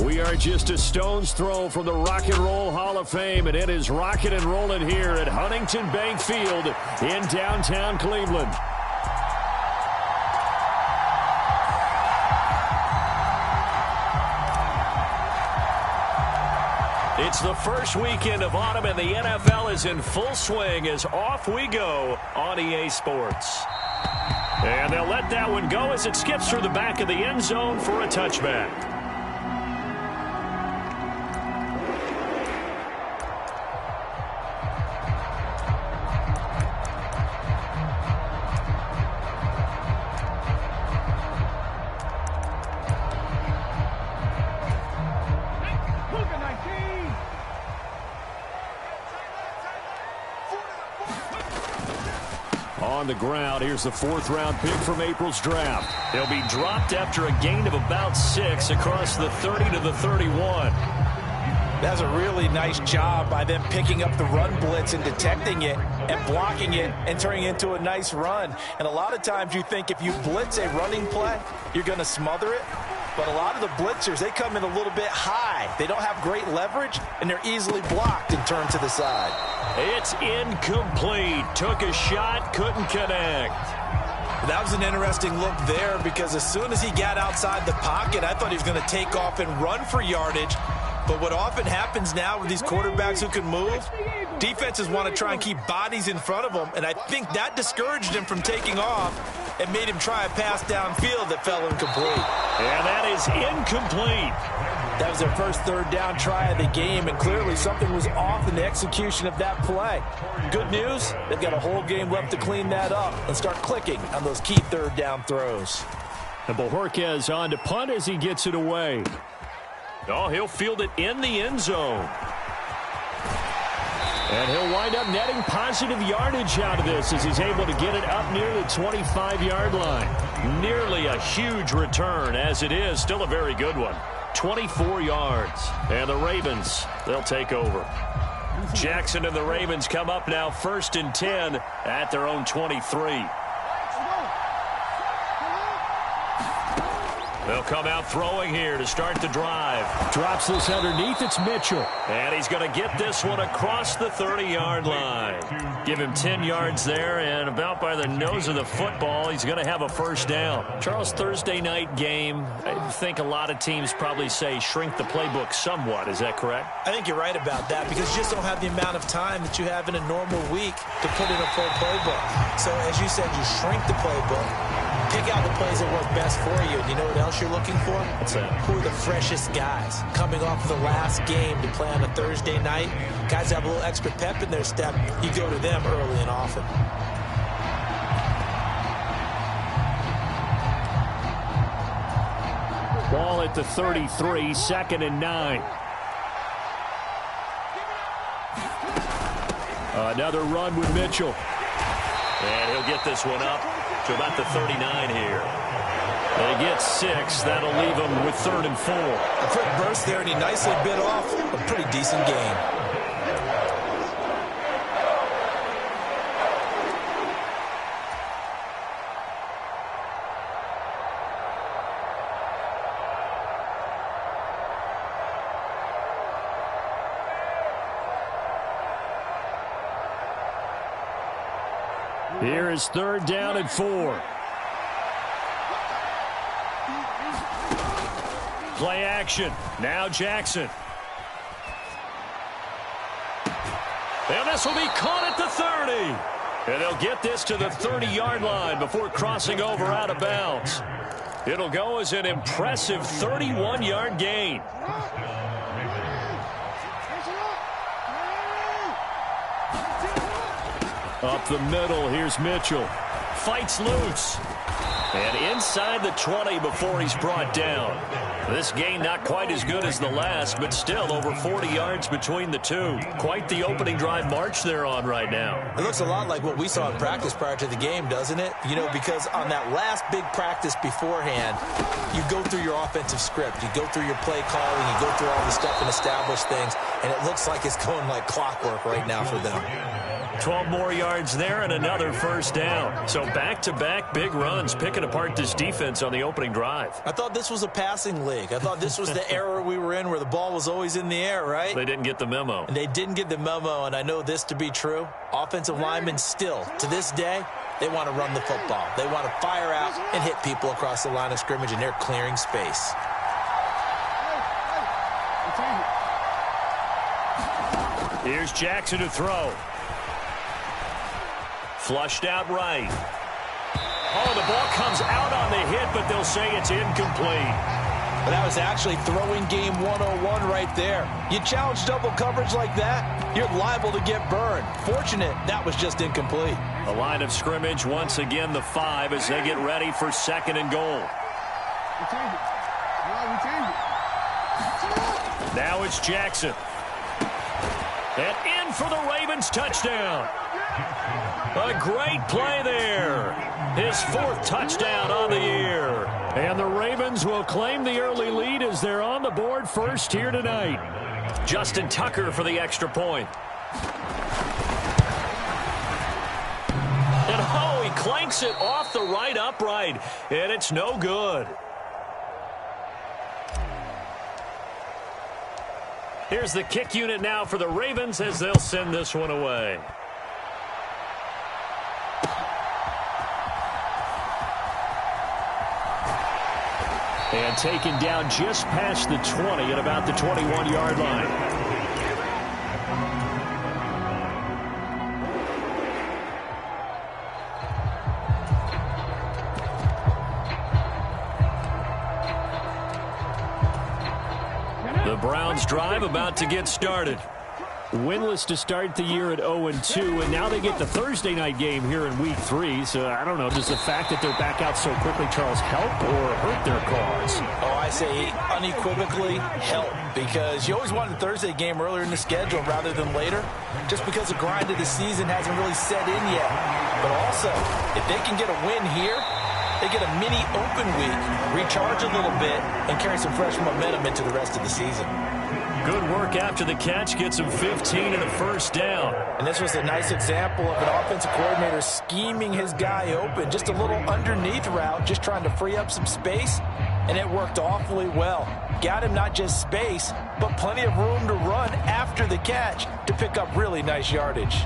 We are just a stone's throw from the Rock and Roll Hall of Fame, and it is rocking and rolling here at Huntington Bank Field in downtown Cleveland. It's the first weekend of autumn, and the NFL is in full swing as off we go on EA Sports. And they'll let that one go as it skips through the back of the end zone for a touchback. On the ground, here's the fourth-round pick from April's draft. He'll be dropped after a gain of about 6 across the 30 to the 31. That's a really nice job by them picking up the run blitz and detecting it and blocking it and turning it into a nice run. And a lot of times you think if you blitz a running play, you're going to smother it. But a lot of the blitzers, they come in a little bit high. They don't have great leverage, and they're easily blocked and turned to the side. It's incomplete. Took a shot, couldn't connect. That was an interesting look there because as soon as he got outside the pocket, I thought he was going to take off and run for yardage. But what often happens now with these quarterbacks who can move, defenses want to try and keep bodies in front of them, and I think that discouraged him from taking off and made him try a pass downfield that fell incomplete. And that is incomplete. That was their first third down try of the game, and clearly something was off in the execution of that play. Good news, they've got a whole game left to clean that up and start clicking on those key third down throws. And Bojorquez on to punt as he gets it away. Oh, he'll field it in the end zone. And he'll wind up netting positive yardage out of this as he's able to get it up near the 25-yard line. Nearly a huge return as it is. Still a very good one. 24 yards. And the Ravens, they'll take over. Jackson and the Ravens come up now 1st and 10 at their own 23. They'll come out throwing here to start the drive. Drops this underneath. It's Mitchell. And he's going to get this one across the 30-yard line. Give him 10 yards there, and about by the nose of the football, he's going to have a first down. Charles, Thursday night game, I think a lot of teams probably say shrink the playbook somewhat. Is that correct? I think you're right about that because you just don't have the amount of time that you have in a normal week to put in a full playbook. So, as you said, you shrink the playbook. Pick out the plays that work best for you. And you know what else you're looking for? What's that? Who are the freshest guys coming off the last game to play on a Thursday night? Guys have a little extra pep in their step. You go to them early and often. Ball at the 33, 2nd and 9. Another run with Mitchell. And he'll get this one up to about the 39 here. They get 6. That'll leave them with 3rd and 4. A quick burst there, and he nicely bit off a pretty decent gain. Here is 3rd down and 4. Play action. Now Jackson. And this will be caught at the 30. And they'll get this to the 30-yard line before crossing over out of bounds. It'll go as an impressive 31-yard gain. Up the middle, here's Mitchell. Fights loose. And inside the 20 before he's brought down. This gain not quite as good as the last, but still over 40 yards between the two. Quite the opening drive march they're on right now. It looks a lot like what we saw in practice prior to the game, doesn't it? You know, because on that last big practice beforehand, you go through your offensive script. You go through your play calling. You go through all the stuff and establish things. And it looks like it's going like clockwork right now for them. 12 more yards there and another first down. So back-to-back big runs, picking apart this defense on the opening drive. I thought this was a passing league. I thought this was the era we were in where the ball was always in the air, right? They didn't get the memo. And they didn't get the memo, and I know this to be true. Offensive linemen still, to this day, they want to run the football. They want to fire out and hit people across the line of scrimmage, and they're clearing space. Here's Jackson to throw. Flushed out right. Oh, the ball comes out on the hit, but they'll say it's incomplete. But that was actually throwing game 101 right there. You challenge double coverage like that, you're liable to get burned. Fortunate, that was just incomplete. The line of scrimmage, once again, the 5 as they get ready for second and goal. Now it's Jackson. And in for the Ravens touchdown. A great play there. His 4th touchdown on the year. And the Ravens will claim the early lead as they're on the board first here tonight. Justin Tucker for the extra point. And oh, he clanks it off the right upright. And it's no good. Here's the kick unit now for the Ravens as they'll send this one away. And taken down just past the 20 at about the 21-yard line. The Browns drive about to get started. Winless to start the year at 0-2, and now they get the Thursday night game here in Week 3. So, I don't know, does the fact that they're back out so quickly, Charles, help or hurt their cause? Oh, I say unequivocally help, because you always want the Thursday game earlier in the schedule rather than later, just because the grind of the season hasn't really set in yet. But also, if they can get a win here, they get a mini open week, recharge a little bit, and carry some fresh momentum into the rest of the season. Good work after the catch, gets him 15 and a first down. And this was a nice example of an offensive coordinator scheming his guy open. Just a little underneath route, just trying to free up some space, and it worked awfully well. Got him not just space, but plenty of room to run after the catch to pick up really nice yardage.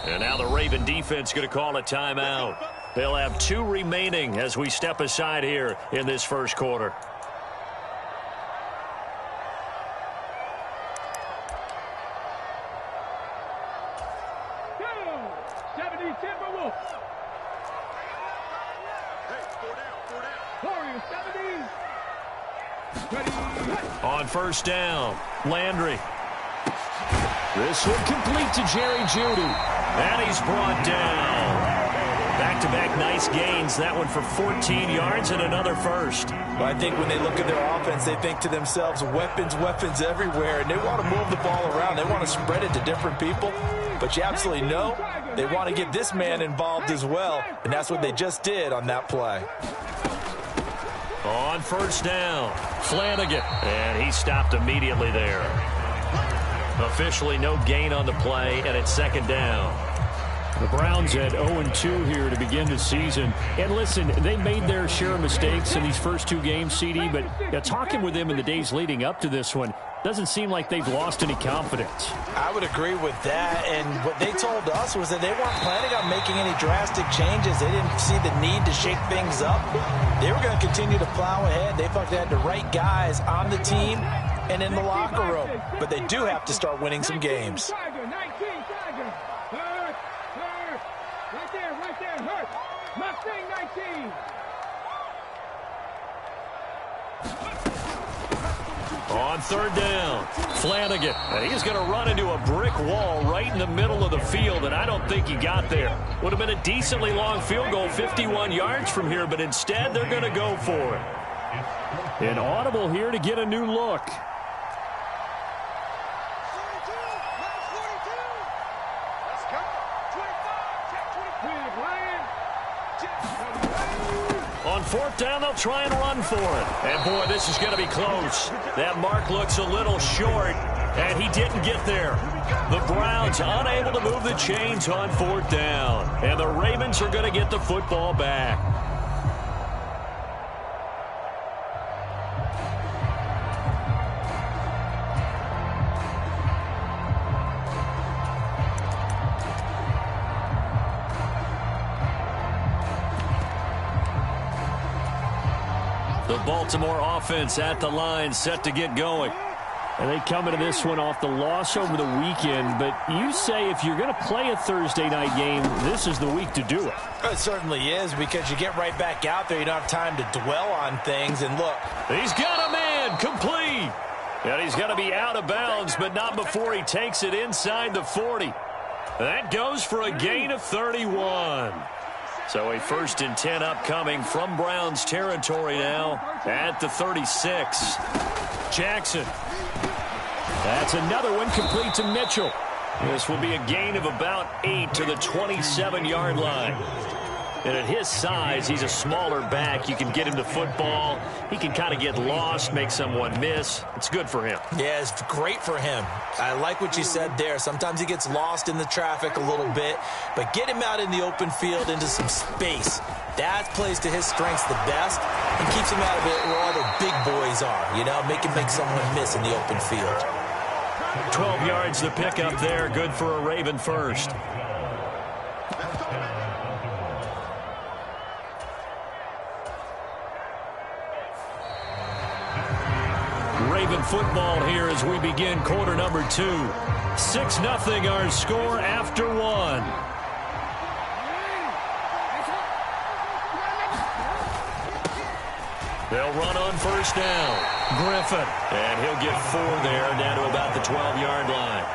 And now the Raven defense going to call a timeout. They'll have 2 remaining as we step aside here in this first quarter. On first down, Landry. This one complete to Jerry Jeudy. And he's brought down. Back-to-back nice gains. That one for 14 yards and another first. Well, I think when they look at their offense, they think to themselves, weapons, weapons everywhere. And they want to move the ball around. They want to spread it to different people. But you absolutely know they want to get this man involved as well. And that's what they just did on that play. On first down, Flanagan. And he stopped immediately there. Officially no gain on the play, and it's second down. The Browns at 0-2 here to begin the season. And listen, they made their share of mistakes in these first 2 games, CD, but talking with them in the days leading up to this one, doesn't seem like they've lost any confidence. I would agree with that, and what they told us was that they weren't planning on making any drastic changes. They didn't see the need to shake things up. They were going to continue to plow ahead. They thought they had the right guys on the team and in the locker room, but they do have to start winning some games. Right there, hurt. Mustang 19. On third down, Flanagan. And he's going to run into a brick wall right in the middle of the field, and I don't think he got there. Would have been a decently long field goal, 51 yards from here, but instead they're going to go for it. An audible here to get a new look. On fourth down, they'll try and run for it. And, boy, this is going to be close. That mark looks a little short, and he didn't get there. The Browns unable to move the chains on fourth down. And the Ravens are going to get the football back. The Baltimore offense at the line, set to get going. And they come into this one off the loss over the weekend, but you say if you're going to play a Thursday night game, this is the week to do it. It certainly is, because you get right back out there. You don't have time to dwell on things. And look, he's got a man complete. And he's going to be out of bounds, but not before he takes it inside the 40. That goes for a gain of 31. So a 1st and 10 upcoming from Browns territory now at the 36. Jackson. That's another one complete to Mitchell. This will be a gain of about 8 to the 27-yard line. And at his size, he's a smaller back. You can get him to football. He can kind of get lost, make someone miss. It's good for him. Yeah, it's great for him. I like what you said there. Sometimes he gets lost in the traffic a little bit, but get him out in the open field into some space. That plays to his strengths the best and keeps him out of it where all the big boys are. You know, make him make someone miss in the open field. 12 yards the pickup there. Good for a Raven first. Raven football here as we begin quarter number 2. 6-0 our score after 1. They'll run on first down. Griffin. And he'll get 4 there, down to about the 12-yard line.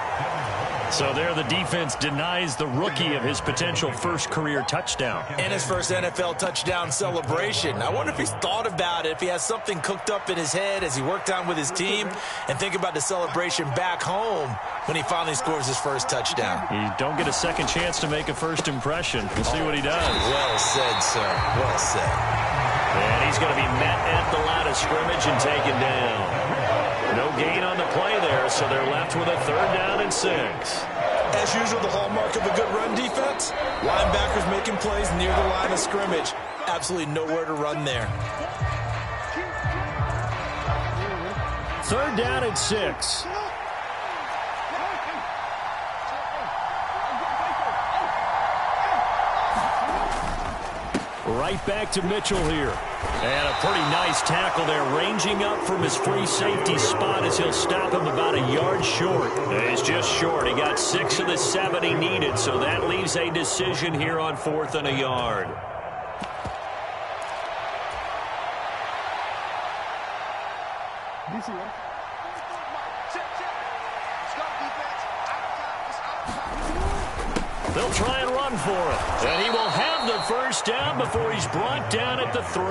So there the defense denies the rookie of his potential first career touchdown. And his first NFL touchdown celebration. I wonder if he's thought about it, if he has something cooked up in his head as he worked on with his team, and think about the celebration back home when he finally scores his first touchdown. You don't get a second chance to make a first impression. We'll see what he does. Well said, sir. Well said. And he's going to be met at the line of scrimmage and taken down. No gain on the play there, so they're left with a 3rd down and 6. As usual, the hallmark of a good run defense, linebackers making plays near the line of scrimmage. Absolutely nowhere to run there. 3rd down and 6. Right back to Mitchell here. And a pretty nice tackle there, ranging up from his free safety spot as he'll stop him about a yard short. He's just short. He got 6 of the 7 he needed, so that leaves a decision here on 4th and a yard. They'll try and run for it. And he will have the first down before he's brought down at the 3.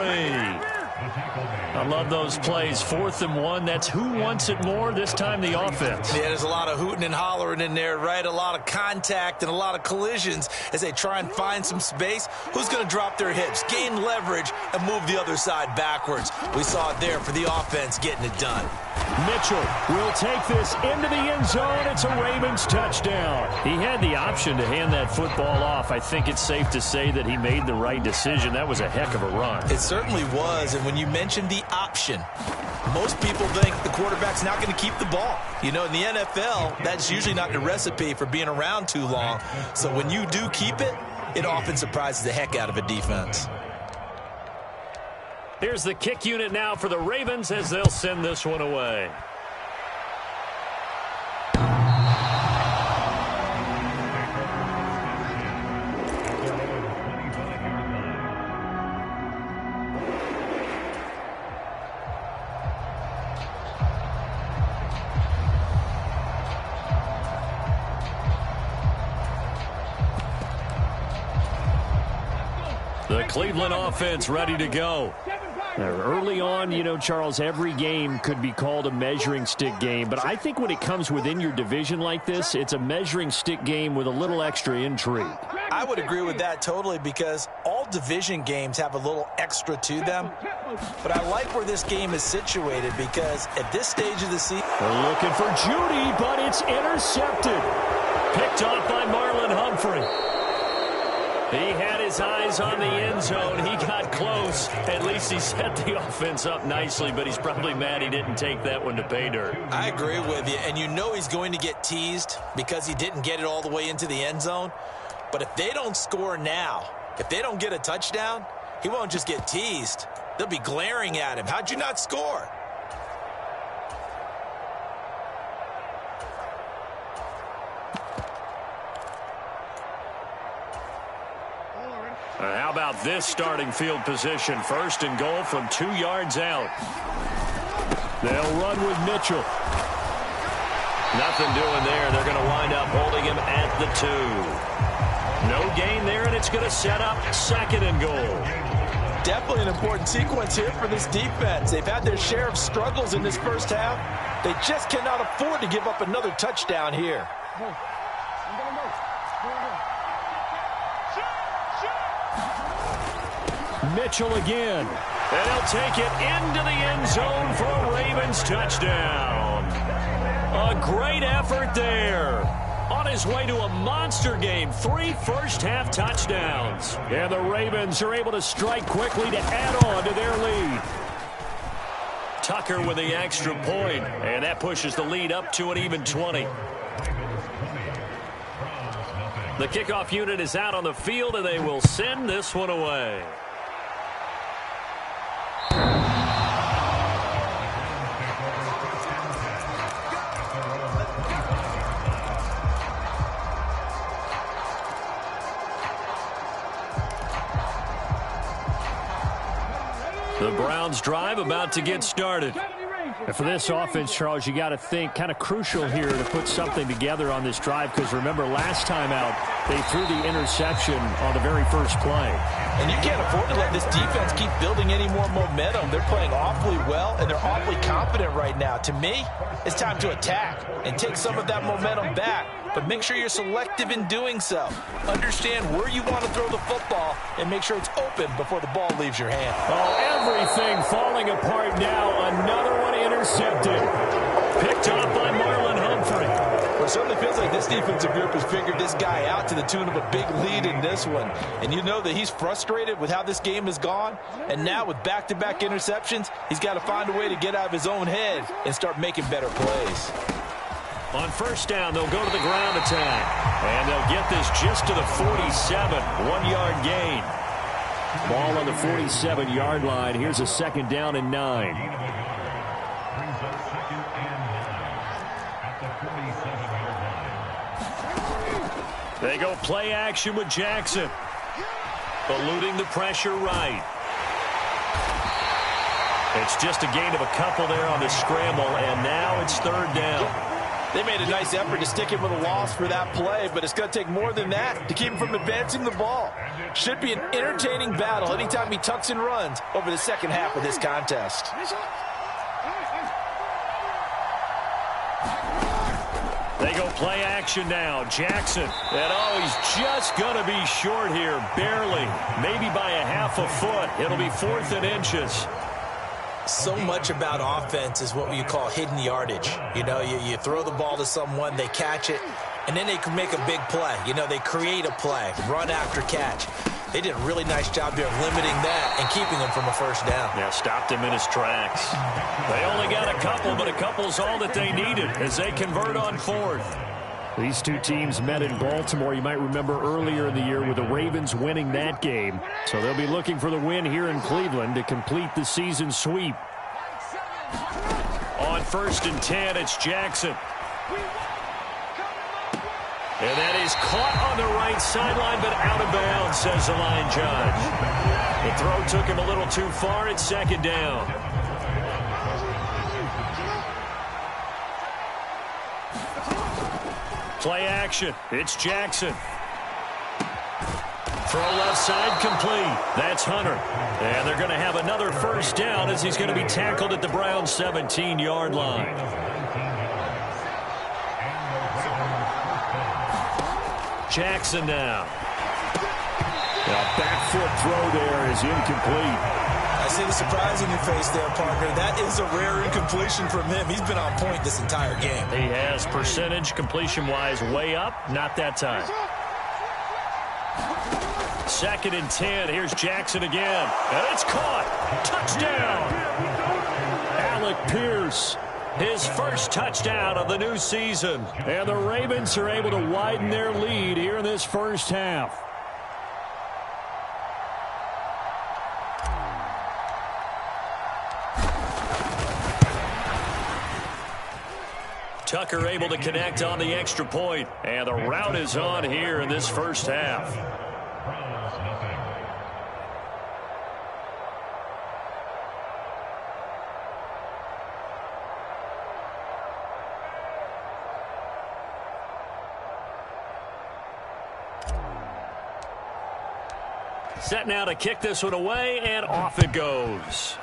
I love those plays. 4th and 1. That's who wants it more, this time the offense. Yeah, there's a lot of hooting and hollering in there, right? A lot of contact and a lot of collisions as they try and find some space. Who's going to drop their hips, gain leverage, and move the other side backwards? We saw it there for the offense getting it done. Mitchell will take this into the end zone. It's a Ravens touchdown. He had the option to hand that football off. I think it's safe to say that he made the right decision. That was a heck of a run. It certainly was, and when you mentioned the option, most people think the quarterback's not going to keep the ball. You know, in the NFL, that's usually not the recipe for being around too long. So when you do keep it, it often surprises the heck out of a defense. Here's the kick unit now for the Ravens as they'll send this one away. Cleveland offense ready to go. Early on, you know, Charles, every game could be called a measuring stick game. But I think when it comes within your division like this, it's a measuring stick game with a little extra intrigue. I would agree with that totally because all division games have a little extra to them. But I like where this game is situated because at this stage of the season... They're looking for Judy, but it's intercepted. Picked off by Marlon Humphrey. He had his eyes on the end zone. He got close. At least he set the offense up nicely, but he's probably mad he didn't take that one to pay dirt. I agree with you, and you know he's going to get teased because he didn't get it all the way into the end zone. But if they don't score now, if they don't get a touchdown, he won't just get teased. They'll be glaring at him. How'd you not score? How about this starting field position? First and goal from 2 yards out. They'll run with Mitchell. Nothing doing there. They're going to wind up holding him at the 2. No gain there, and it's going to set up second and goal. Definitely an important sequence here for this defense. They've had their share of struggles in this first half. They just cannot afford to give up another touchdown here. Mitchell again. And he'll take it into the end zone for a Ravens touchdown. A great effort there. On his way to a monster game. 3 first-half touchdowns. And the Ravens are able to strike quickly to add on to their lead. Tucker with the extra point. And that pushes the lead up to an even 20. The kickoff unit is out on the field, and they will send this one away. The Browns drive about to get started. And for this offense, Charles, you got to think kind of crucial here to put something together on this drive because remember last time out they threw the interception on the very first play. And you can't afford to let this defense keep building any more momentum. They're playing awfully well and they're awfully confident right now. To me, it's time to attack and take some of that momentum back. But make sure you're selective in doing so. Understand where you want to throw the football and make sure it's open before the ball leaves your hand. Oh, everything falling apart now. Another one intercepted. Picked off by Marlon Humphrey. Well, it certainly feels like this defensive group has figured this guy out to the tune of a big lead in this one. And you know that he's frustrated with how this game has gone. And now with back-to-back interceptions, he's got to find a way to get out of his own head and start making better plays. On first down, they'll go to the ground attack. And they'll get this just to the 47. 1-yard gain. Ball on the 47-yard line. Here's a second down and 9. They go play action with Jackson. Eluding the pressure right. It's just a gain of a couple there on the scramble, and now it's third down. They made a nice effort to stick him with a loss for that play, but it's going to take more than that to keep him from advancing the ball. Should be an entertaining battle anytime he tucks and runs over the second half of this contest. They go play action now. Jackson. And oh, he's just going to be short here. Barely. Maybe by a half a foot. It'll be 4th and inches. So much about offense is what you call hidden yardage. You know, you throw the ball to someone, they catch it, and then they can make a big play. You know, they create a play, run after catch. They did a really nice job there limiting that and keeping him from a first down. Yeah, stopped him in his tracks. They only got a couple, but a couple's all that they needed as they convert on 4th. These two teams met in Baltimore, you might remember earlier in the year with the Ravens winning that game. So they'll be looking for the win here in Cleveland to complete the season sweep. On 1st and 10, it's Jackson. And that is caught on the right sideline, but out of bounds, says the line judge. The throw took him a little too far. It's second down. Play action. It's Jackson. Throw left side complete. That's Hunter. And they're going to have another first down as he's going to be tackled at the Browns' 17-yard line. Jackson now. A back foot throw there is incomplete. I see the surprise in your face there, partner. That is a rare incompletion from him. He's been on point this entire game. He has percentage completion-wise way up. Not that time. 2nd and 10. Here's Jackson again. And it's caught. Touchdown. Alec Pierce. His first touchdown of the new season. And the Ravens are able to widen their lead here in this first half. Tucker able to connect on the extra point. And the route is on here in this first half. Set now to kick this one away, and off it goes.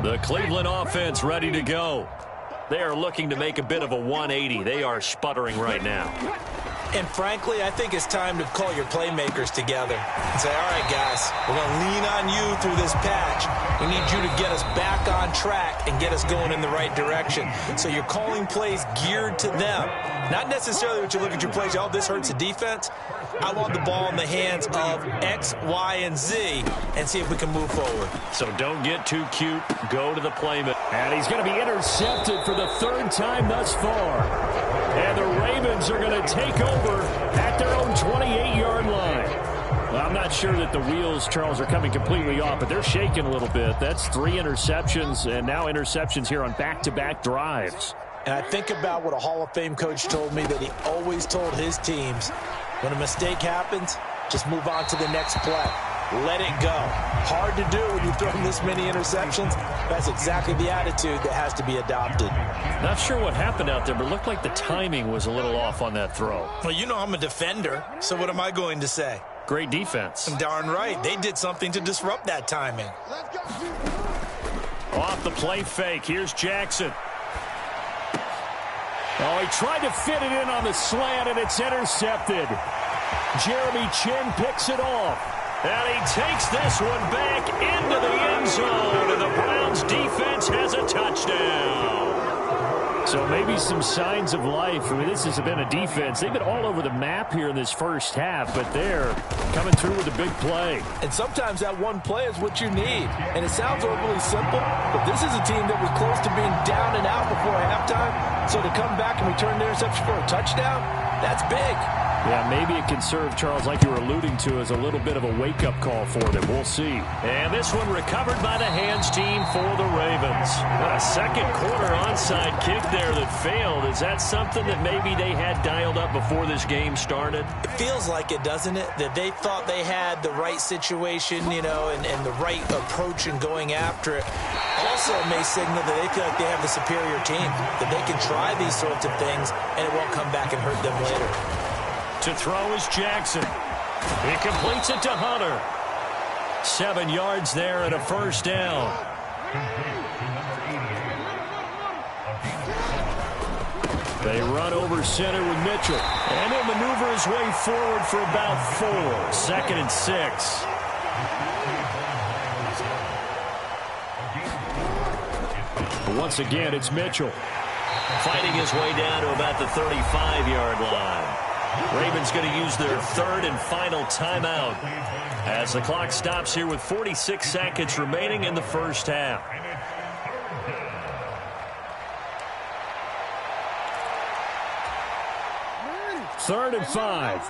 The Cleveland offense ready to go. They are looking to make a bit of a 180. They are sputtering right now. And frankly, I think it's time to call your playmakers together and say, all right, guys, we're going to lean on you through this patch. We need you to get us back on track and get us going in the right direction. So you're calling plays geared to them. Not necessarily what you look at your plays, oh, this hurts the defense. I want the ball in the hands of X, Y, and Z and see if we can move forward. So don't get too cute. Go to the playman. And he's going to be intercepted for the 3rd time thus far. And the Ravens are going to take over at their own 28-yard line. Well, I'm not sure that the wheels, Charles, are coming completely off, but they're shaking a little bit. That's 3 interceptions, and now interceptions here on back-to-back drives. And I think about what a Hall of Fame coach told me that he always told his teams, when a mistake happens, just move on to the next play. Let it go. Hard to do when you've thrown this many interceptions. That's exactly the attitude that has to be adopted. Not sure what happened out there, but it looked like the timing was a little off on that throw. Well, you know I'm a defender, so what am I going to say? Great defense. Darn right. They did something to disrupt that timing. Off the play fake. Here's Jackson. Oh, he tried to fit it in on the slant, and it's intercepted. Jeremy Chin picks it off. And he takes this one back into the end zone, and the Browns defense has a touchdown. So maybe some signs of life. I mean, this has been a defense. They've been all over the map here in this first half, but they're coming through with a big play. And sometimes that one play is what you need. And it sounds overly simple, but this is a team that was close to being down and out before halftime. So to come back and return the interception for a touchdown, that's big. Yeah, maybe it can serve, Charles, like you were alluding to, as a little bit of a wake-up call for them. We'll see. And this one recovered by the hands team for the Ravens. A second quarter onside kick there that failed. Is that something that maybe they had dialed up before this game started? It feels like it, doesn't it? That they thought they had the right situation, you know, and the right approach in going after it. Also may signal that they feel like they have the superior team, that they can try these sorts of things and it won't come back and hurt them later. To throw is Jackson. He completes it to Hunter. 7 yards there and a first down. They run over center with Mitchell. And he'll maneuver his way forward for about 4. 2nd and 6. Once again, it's Mitchell. Fighting his way down to about the 35-yard line. Ravens going to use their 3rd and final timeout as the clock stops here with 46 seconds remaining in the first half. Third and 5.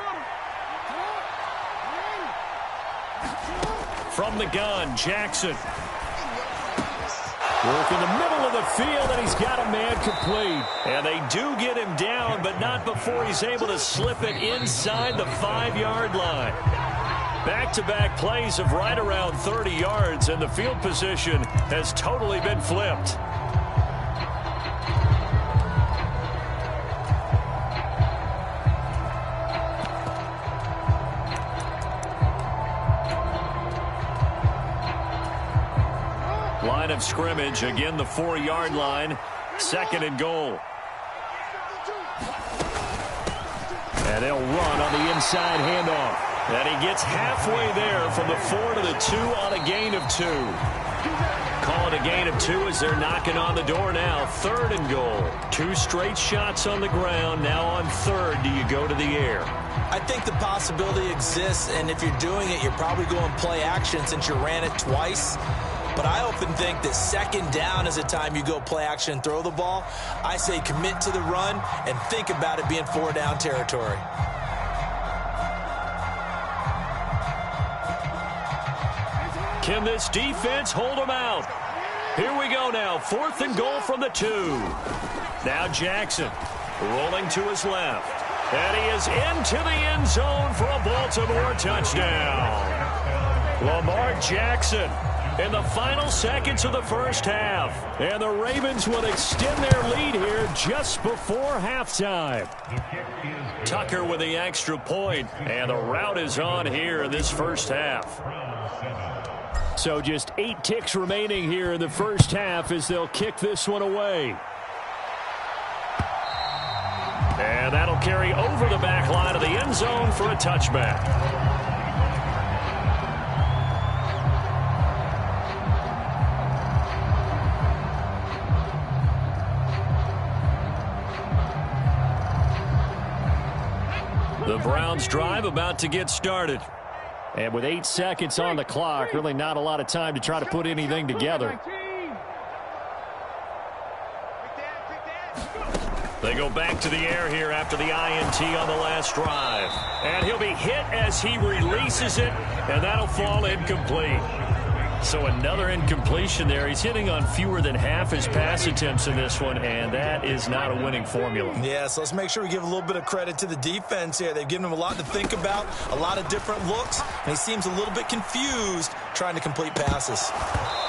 From the gun, Jackson. Work in the middle of the field, and he's got a man complete. And they do get him down, but not before he's able to slip it inside the 5-yard line. Back-to-back plays of right around 30 yards, and the field position has totally been flipped. Line of scrimmage, again the 4-yard line, 2nd and goal. And they'll run on the inside handoff. And he gets halfway there from the 4 to the 2 on a gain of 2. Call it a gain of 2 as they're knocking on the door now. 3rd and goal. 2 straight shots on the ground. Now on 3rd, do you go to the air? I think the possibility exists, and if you're doing it, you're probably going play action since you ran it twice. But I often think that 2nd down is a time you go play action and throw the ball. I say commit to the run and think about it being 4-down territory. Can this defense hold them out? Here we go now. 4th and goal from the 2. Now Jackson rolling to his left. And he is into the end zone for a Baltimore touchdown. Lamar Jackson in the final seconds of the first half. And the Ravens will extend their lead here just before halftime. Tucker with the extra point, and the route is on here in this first half. So just 8 ticks remaining here in the first half as they'll kick this one away. And that'll carry over the back line of the end zone for a touchback. The Browns drive about to get started. And with 8 seconds on the clock, really not a lot of time to try to put anything together. They go back to the air here after the INT on the last drive. And he'll be hit as he releases it, and that'll fall incomplete. So another incompletion there. He's hitting on fewer than half his pass attempts in this one, and that is not a winning formula. Yeah, so let's make sure we give a little bit of credit to the defense here. They've given him a lot to think about, a lot of different looks, and he seems a little bit confused trying to complete passes.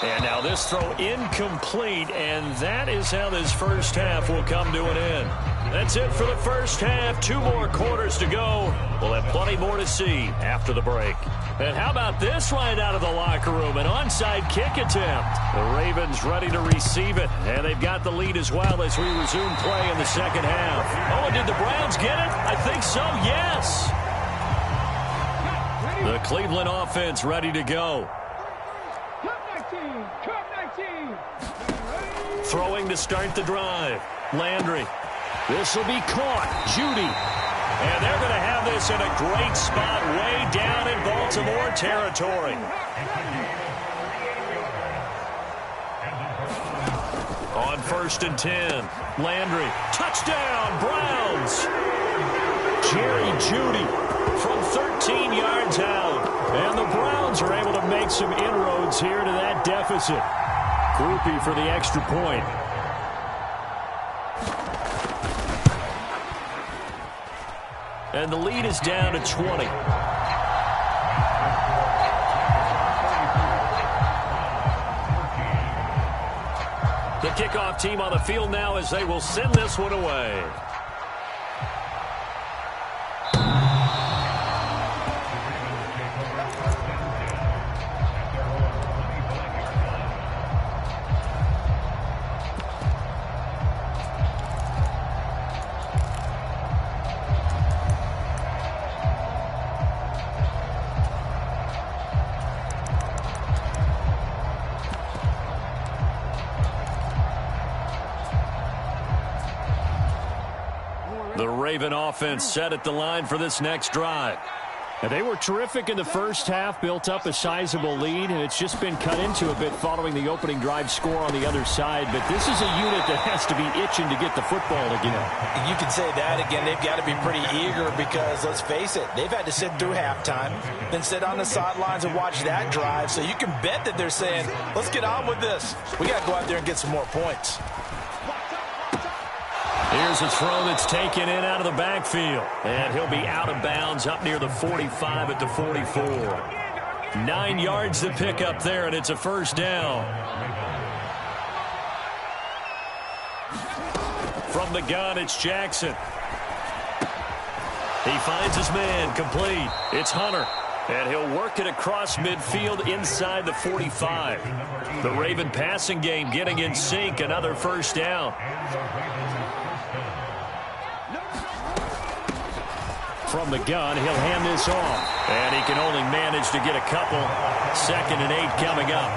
And now this throw incomplete, and that is how this first half will come to an end. That's it for the first half. 2 more quarters to go. We'll have plenty more to see after the break. And how about this right out of the locker room? An onside kick attempt. The Ravens ready to receive it. And they've got the lead as well as we resume play in the second half. Oh, and did the Browns get it? I think so, yes. The Cleveland offense ready to go. Throwing to start the drive. Landry. This will be caught. Judy. And they're going to have this in a great spot way down in Baltimore territory. On 1st and 10. Landry. Touchdown, Browns. Jerry Judy from 13 yards out. And the Browns are able to make some inroads here to that deficit. Groupie for the extra point. And the lead is down to 20. The kickoff team on the field now as they will send this one away. The Raven offense set at the line for this next drive. And they were terrific in the first half, built up a sizable lead, and it's just been cut into a bit following the opening drive score on the other side. But this is a unit that has to be itching to get the football again. You can say that again. They've got to be pretty eager because, let's face it, they've had to sit through halftime, then sit on the sidelines and watch that drive. So you can bet that they're saying, let's get on with this. We got to go out there and get some more points. Here's a throw that's taken in out of the backfield. And he'll be out of bounds up near the 45 at the 44. 9 yards to pick up there, and it's a first down. From the gun, it's Jackson. He finds his man, complete. It's Hunter. And he'll work it across midfield inside the 45. The Raven passing game getting in sync, another first down. From the gun, he'll hand this off. And he can only manage to get a couple. 2nd and 8 coming up.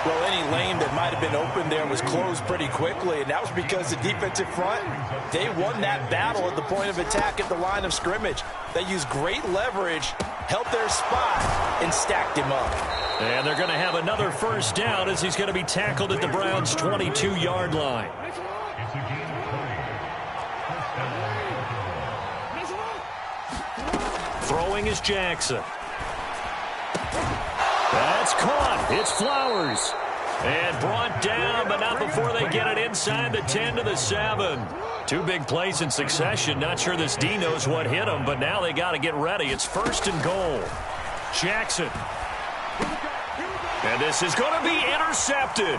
Well, any lane that might have been open there was closed pretty quickly, and that was because the defensive front, they won that battle at the point of attack at the line of scrimmage. They used great leverage, held their spot, and stacked him up. And they're going to have another first down as he's going to be tackled at the Browns' 22-yard line. Throwing is Jackson. That's caught. It's Flowers. And brought down, but not before they get it inside the 10 to the 7. 2 big plays in succession. Not sure this D knows what hit him, but now they got to get ready. It's 1st and goal. Jackson. And this is going to be intercepted.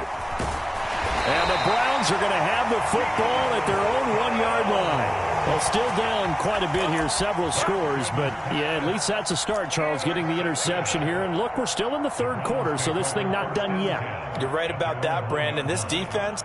And the Browns are going to have the football at their own 1-yard line. Well, still down quite a bit here, several scores, but yeah, at least that's a start, Charles, getting the interception here. And look, we're still in the 3rd quarter, so this thing not done yet. You're right about that, Brandon. This defense...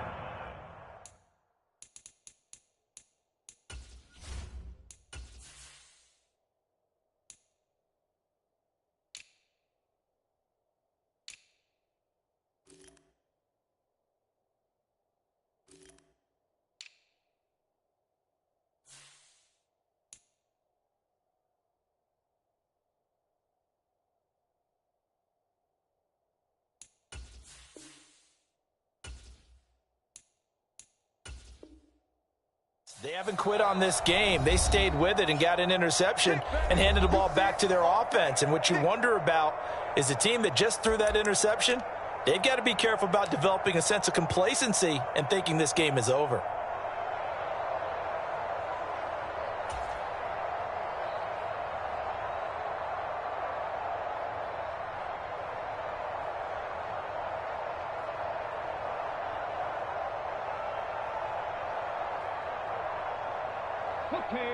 They haven't quit on this game. They stayed with it and got an interception and handed the ball back to their offense. And what you wonder about is the team that just threw that interception, they've got to be careful about developing a sense of complacency and thinking this game is over.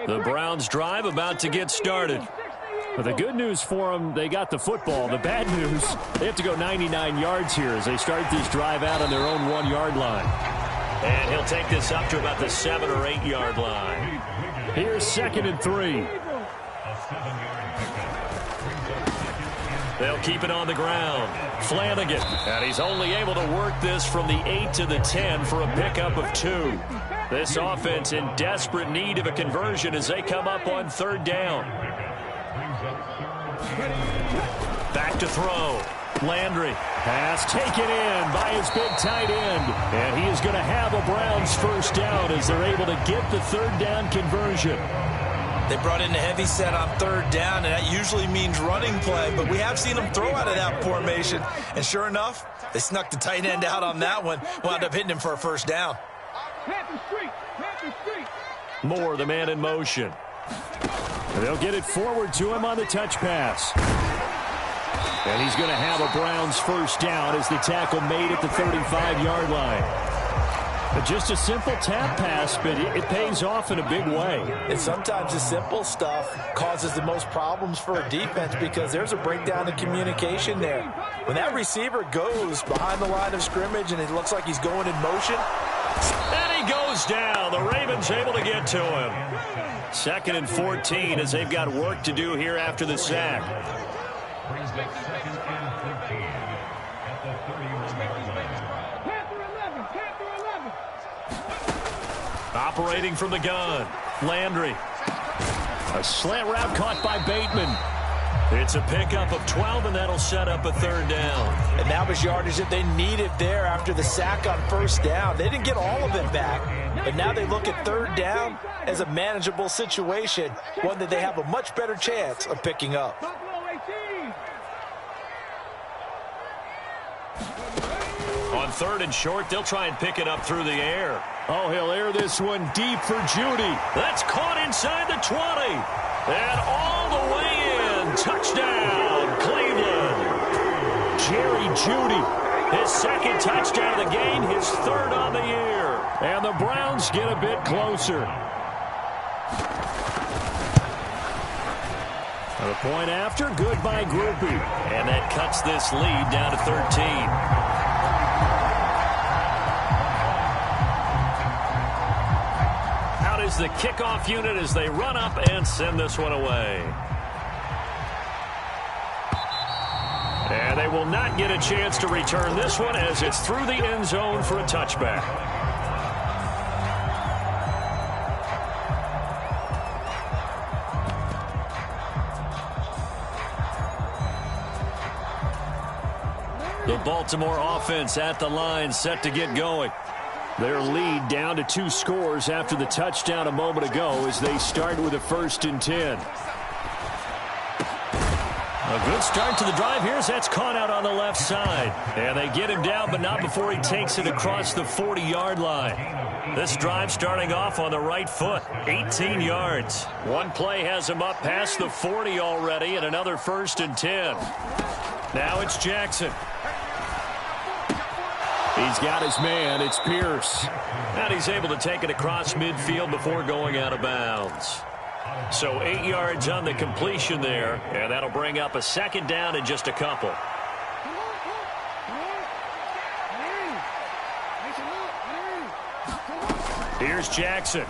The Browns drive about to get started. But the good news for them, they got the football. The bad news, they have to go 99 yards here as they start this drive out on their own 1-yard line. And he'll take this up to about the 7 or 8 yard line. Here's 2nd and 3. They'll keep it on the ground. Flanagan. And he's only able to work this from the 8 to the 10 for a pickup of 2. This offense in desperate need of a conversion as they come up on 3rd down. Back to throw. Landry. Pass taken in by his big tight end. And he is going to have a Browns first down as they're able to get the 3rd down conversion. They brought in a heavy set on 3rd down, and that usually means running play, but we have seen them throw out of that formation. And sure enough, they snuck the tight end out on that one, wound up hitting him for a first down. Moore, the man in motion. They'll get it forward to him on the touch pass. And he's going to have a Browns first down as the tackle made at the 35-yard line. But just a simple tap pass, but it pays off in a big way. And sometimes the simple stuff causes the most problems for a defense because there's a breakdown in communication there. When that receiver goes behind the line of scrimmage and it looks like he's going in motion. And he goes down. The Ravens able to get to him. 2nd and 14 as they've got work to do here after the sack. Operating from the gun. Landry. A slant route caught by Bateman. It's a pickup of 12, and that'll set up a third down. And that was yardage that they needed there after the sack on first down. They didn't get all of it back, but now they look at third down as a manageable situation, one that they have a much better chance of picking up. On third and short, they'll try and pick it up through the air. Oh, he'll air this one deep for Judy. That's caught inside the 20. And all the way in. Touchdown, Cleveland. Jerry Judy. His second touchdown of the game, his third on the year. And the Browns get a bit closer. A point after, good by Groupie. And that cuts this lead down to 13. Is the kickoff unit as they run up and send this one away. And they will not get a chance to return this one as it's through the end zone for a touchback. The Baltimore offense at the line, set to get going. Their lead down to 2 scores after the touchdown a moment ago as they start with a 1st and 10. A good start to the drive here as that's caught out on the left side. And they get him down, but not before he takes it across the 40-yard line. This drive starting off on the right foot, 18 yards. One play has him up past the 40 already, and another 1st and 10. Now it's Jackson. He's got his man. It's Pierce. And he's able to take it across midfield before going out of bounds. So 8 yards on the completion there, and that'll bring up a second down in just a couple. Here's Jackson.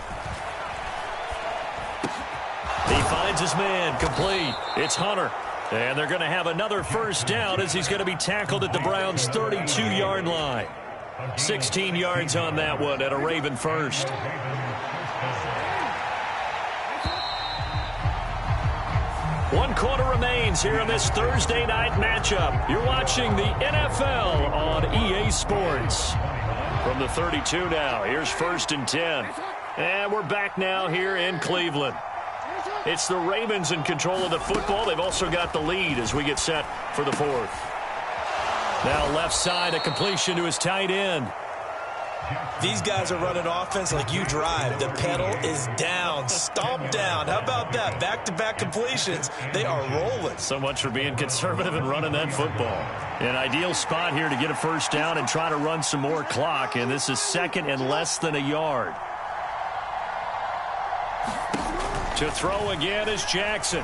He finds his man, complete. It's Hunter. And they're going to have another first down as he's going to be tackled at the Browns' 32-yard line. 16 yards on that one at a Raven first. One quarter remains here in this Thursday night matchup. You're watching the NFL on EA Sports. From the 32 now, here's 1st and 10. And we're back now here in Cleveland. It's the Ravens in control of the football. They've also got the lead as we get set for the 4th. Now left side, a completion to his tight end. These guys are running offense like you drive. The pedal is down, stomp down. How about that? Back-to-back completions. They are rolling. So much for being conservative and running that football. An ideal spot here to get a first down and try to run some more clock. And this is 2nd and less than a yard. To throw again is Jackson.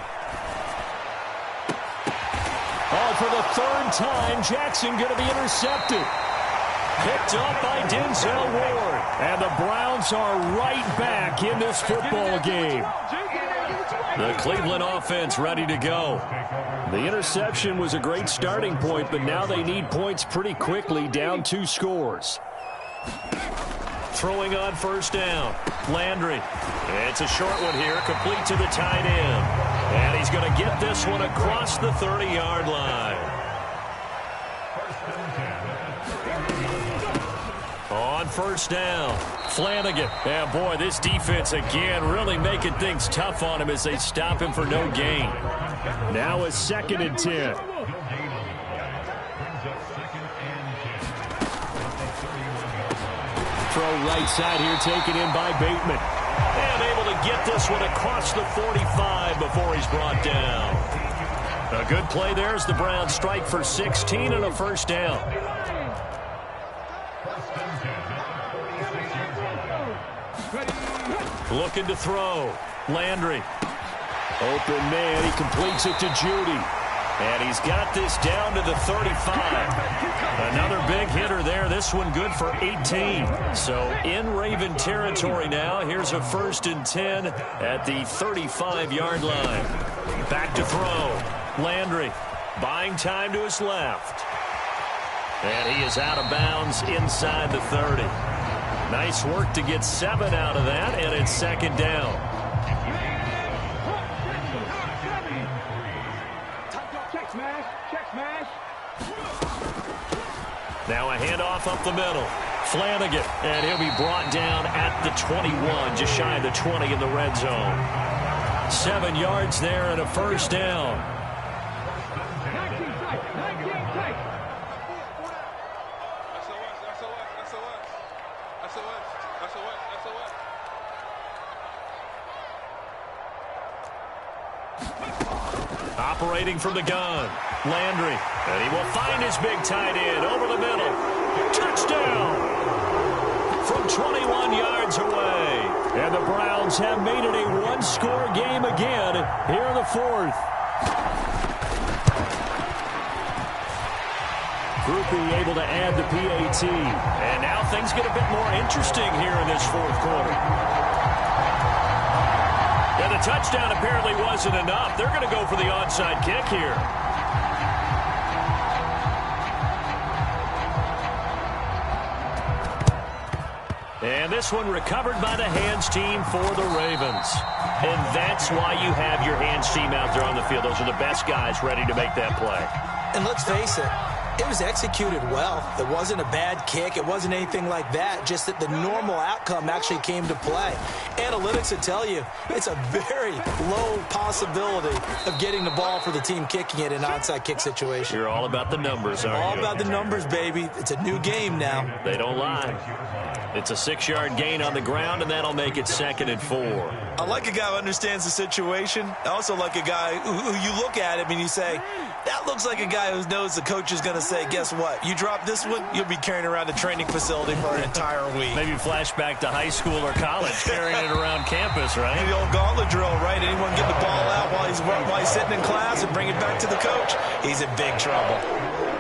Oh, for the 3rd time, Jackson going to be intercepted. Picked up by Denzel Ward. And the Browns are right back in this football game. The Cleveland offense ready to go. The interception was a great starting point, but now they need points pretty quickly, down 2 scores. Throwing on first down. Landry. It's a short one here, complete to the tight end. And he's going to get this one across the 30-yard line. On first down, Flanagan. And boy, this defense again really making things tough on him as they stop him for no gain. Now a 2nd and 10. Throw right side here, taken in by Bateman. And able to get this one across the 45 before he's brought down. A good play there as the Browns strike for 16 and a first down. Looking to throw. Landry. Open man, he completes it to Judy. And he's got this down to the 35. Another big hitter there. This one good for 18. So in Raven territory now. Here's a 1st and 10 at the 35-yard line. Back to throw. Landry buying time to his left. And he is out of bounds inside the 30. Nice work to get 7 out of that, and it's 2nd down. handoff up the middle. Flanagan, and he'll be brought down at the 21, just shy of the 20 in the red zone. 7 yards there and a first down. 19 tight, 19 tight. Operating from the gun, Landry, and he will find his big tight end over the middle. Touchdown from 21 yards away. And the Browns have made it a one-score game again here in the fourth. Groupie able to add the PAT. And now things get a bit more interesting here in this fourth quarter. And the touchdown apparently wasn't enough. They're going to go for the onside kick here. And this one recovered by the hands team for the Ravens. And that's why you have your hands team out there on the field. Those are the best guys ready to make that play. And let's face it, it was executed well. It wasn't a bad kick. It wasn't anything like that. Just that the normal outcome actually came to play. Analytics will tell you it's a very low possibility of getting the ball for the team kicking it in an onside kick situation. You're all about the numbers, aren't you? All about the numbers, baby. It's a new game now. They don't lie. It's a 6-yard gain on the ground, and that'll make it 2nd and 4. I like a guy who understands the situation. I also like a guy who you look at him and you say, that looks like a guy who knows the coach is going to say, guess what? You drop this one, you'll be carrying around the training facility for an entire week. Maybe flashback to high school or college, carrying it around campus, right? The old gauntlet drill, right? Anyone get the ball out while he's sitting in class and bring it back to the coach? He's in big trouble.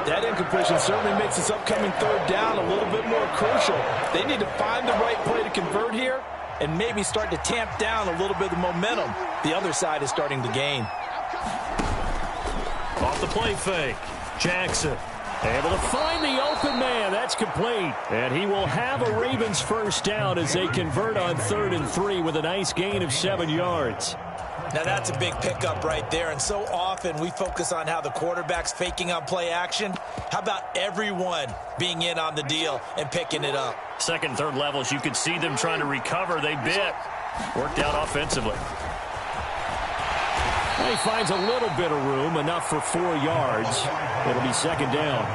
That incompletion certainly makes this upcoming third down a little bit more crucial. They need to find the right play to convert here and maybe start to tamp down a little bit of momentum the other side is starting to gain. Off the play fake, Jackson. Able to find the open man. That's complete. And he will have a Ravens first down as they convert on 3rd and 3 with a nice gain of 7 yards. Now that's a big pickup right there, and so often we focus on how the quarterback's faking on play action. How about everyone being in on the deal and picking it up? Second, third levels, you could see them trying to recover. They bit. Worked out offensively. He finds a little bit of room, enough for 4 yards. It'll be 2nd down.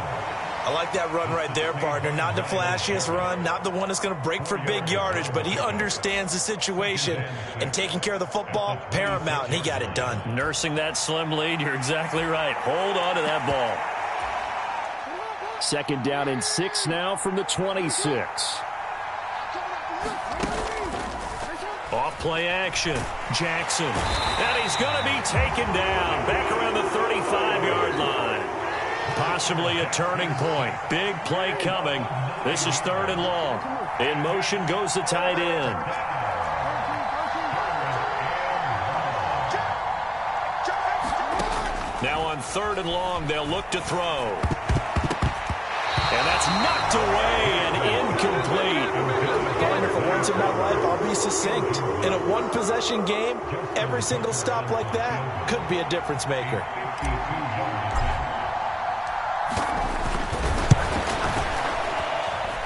I like that run right there, partner. Not the flashiest run, not the one that's going to break for big yardage, but he understands the situation, and taking care of the football, paramount, and he got it done. Nursing that slim lead, you're exactly right. Hold on to that ball. 2nd down and 6 now from the 26. Off play action, Jackson. And he's going to be taken down back around the 35-yard line. Possibly a turning point. Big play coming. This is 3rd and long. In motion goes the tight end. Now on 3rd and long, they'll look to throw. And that's knocked away and incomplete. Partner, for once in my life, I'll be succinct. In a one-possession game, every single stop like that could be a difference maker.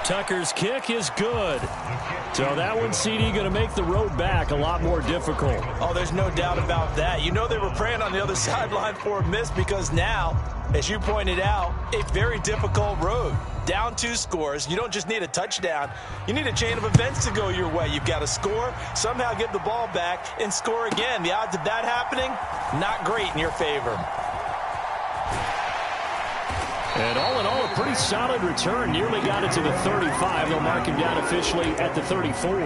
Tucker's kick is good. So that one, CD, going to make the road back a lot more difficult. Oh, there's no doubt about that. You know they were praying on the other sideline for a miss because now, as you pointed out, a very difficult road. Down 2 scores. You don't just need a touchdown. You need a chain of events to go your way. You've got to score, somehow get the ball back, and score again. The odds of that happening, not great in your favor. And all in all, a pretty solid return. Nearly got it to the 35. They'll mark him down officially at the 34.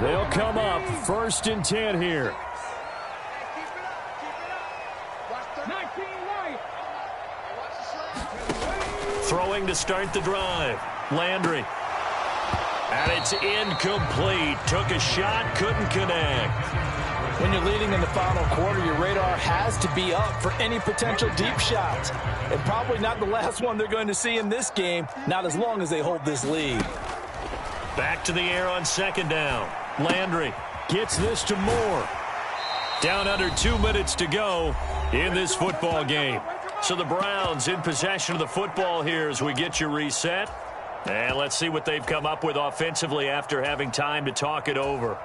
They'll come up 1st and 10 here. 19 right. Throwing to start the drive. Landry. And it's incomplete. Took a shot, couldn't connect. When you're leading in the final quarter, your radar has to be up for any potential deep shots. And probably not the last one they're going to see in this game, not as long as they hold this lead. Back to the air on 2nd down. Landry gets this to Moore. Down under 2 minutes to go in this football game. So the Browns in possession of the football here as we get you reset. And let's see what they've come up with offensively after having time to talk it over.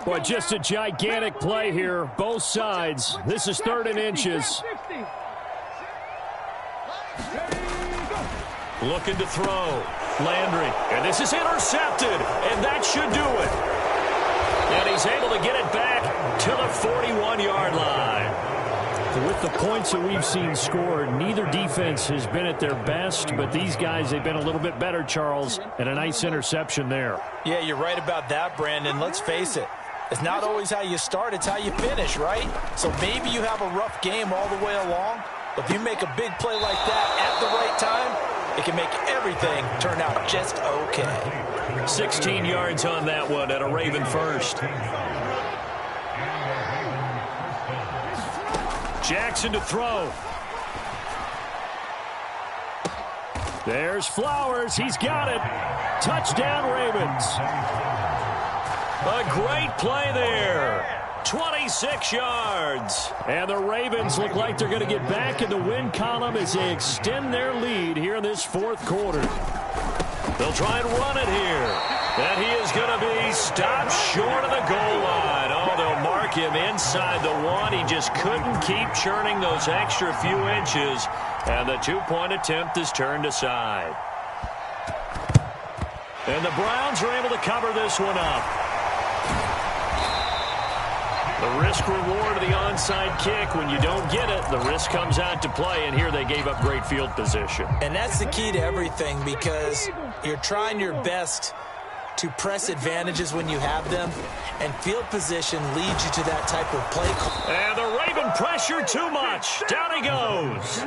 Boy, just a gigantic play here, both sides. This is 3rd and inches. Looking to throw. Landry. And this is intercepted. And that should do it. And he's able to get it back to the 41-yard line. With the points that we've seen scored, neither defense has been at their best, but these guys, they've been a little bit better, Charles, and a nice interception there. Yeah, you're right about that, Brandon. Let's face it. It's not always how you start, it's how you finish, right? So maybe you have a rough game all the way along, but if you make a big play like that at the right time, it can make everything turn out just okay. 16 yards on that one at a Raven first. Jackson to throw. There's Flowers. He's got it. Touchdown, Ravens. A great play there. 26 yards. And the Ravens look like they're going to get back in the win column as they extend their lead here in this 4th quarter. They'll try and run it here. And he is going to be stopped short of the goal line. Oh, they'll mark him inside the 1. He just couldn't keep churning those extra few inches. And the 2-point attempt is turned aside. And the Browns are able to cover this one up. The risk-reward of the onside kick, when you don't get it, the risk comes out to play, and here they gave up great field position. And that's the key to everything, because you're trying your best to press advantages when you have them, and field position leads you to that type of play call. And the Raven pressure too much. Down he goes.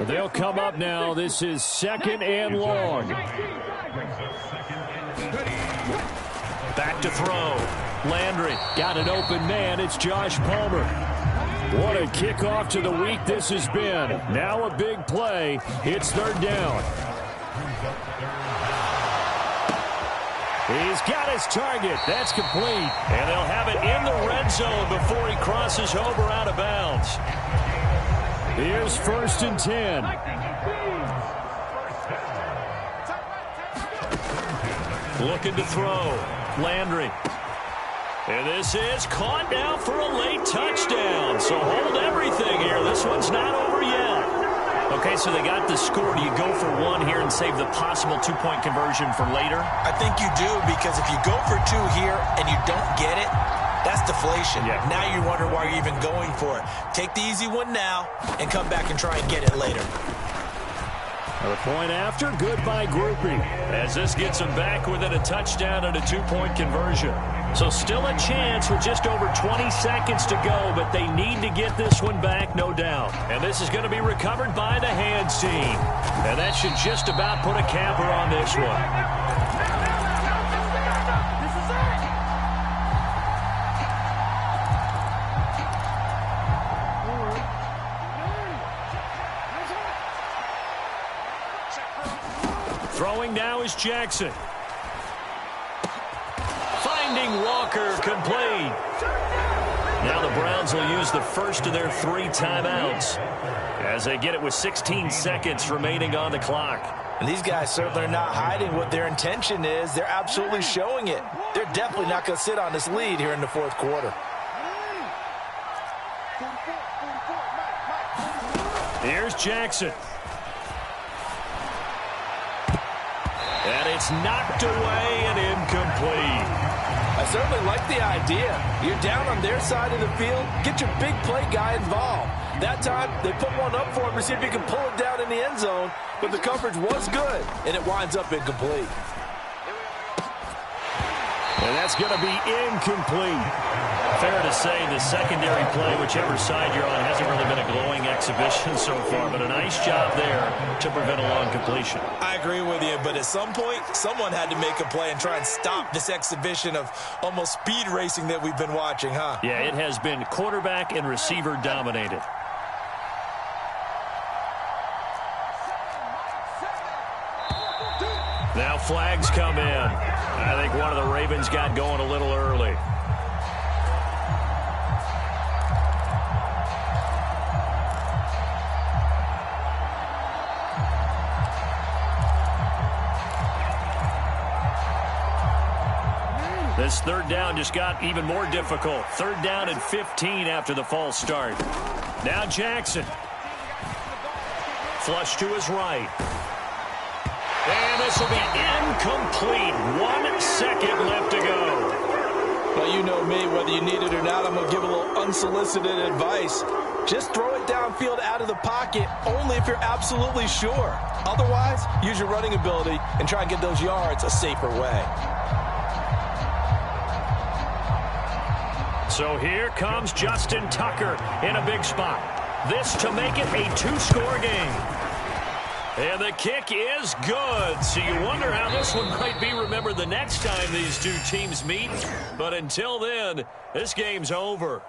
They'll come up now. This is 2nd and long. Back to throw. Landry. Got an open man. It's Josh Palmer. What a kickoff to the week this has been. Now a big play. It's 3rd down. He's got his target. That's complete. And they'll have it in the red zone before he crosses over out of bounds. Here's 1st and 10. Looking to throw. Landry. And this is caught now for a late touchdown. So hold everything here. This one's not over yet. Okay, so they got the score. Do you go for 1 here and save the possible 2-point conversion for later? I think you do, because if you go for 2 here and you don't get it, that's deflation. Yeah. Now you wonder why you're even going for it. Take the easy one now and come back and try and get it later. The point after, good by Groupie. As this gets them back within a touchdown and a 2-point conversion. So still a chance with just over 20 seconds to go, but they need to get this one back, no doubt. And this is going to be recovered by the hands team. And that should just about put a capper on this one. Throwing now is Jackson. Finding Walker, complete. Now the Browns will use the first of their 3 timeouts as they get it with 16 seconds remaining on the clock. And these guys certainly are not hiding what their intention is. They're absolutely showing it. They're definitely not going to sit on this lead here in the 4th quarter. Here's Jackson. And it's knocked away and incomplete. I certainly like the idea. You're down on their side of the field. Get your big play guy involved. That time, they put one up for him to see if he can pull it down in the end zone. But the coverage was good, and it winds up incomplete. And that's going to be incomplete. Fair to say the secondary play, whichever side you're on, hasn't really been a glowing exhibition so far, but a nice job there to prevent a long completion. I agree with you, but at some point, someone had to make a play and try and stop this exhibition of almost speed racing that we've been watching, huh? Yeah, it has been quarterback and receiver dominated. Now flags come in. I think one of the Ravens got going a little early. This third down just got even more difficult. Third down and 15 after the false start. Now Jackson. Flush to his right. And this will be incomplete. 1 second left to go. Well, you know me, whether you need it or not, I'm going to give a little unsolicited advice. Just throw it downfield out of the pocket, only if you're absolutely sure. Otherwise, use your running ability and try and get those yards a safer way. So here comes Justin Tucker in a big spot. This to make it a 2-score game. And the kick is good. So you wonder how this one might be remembered the next time these two teams meet. But until then, this game's over.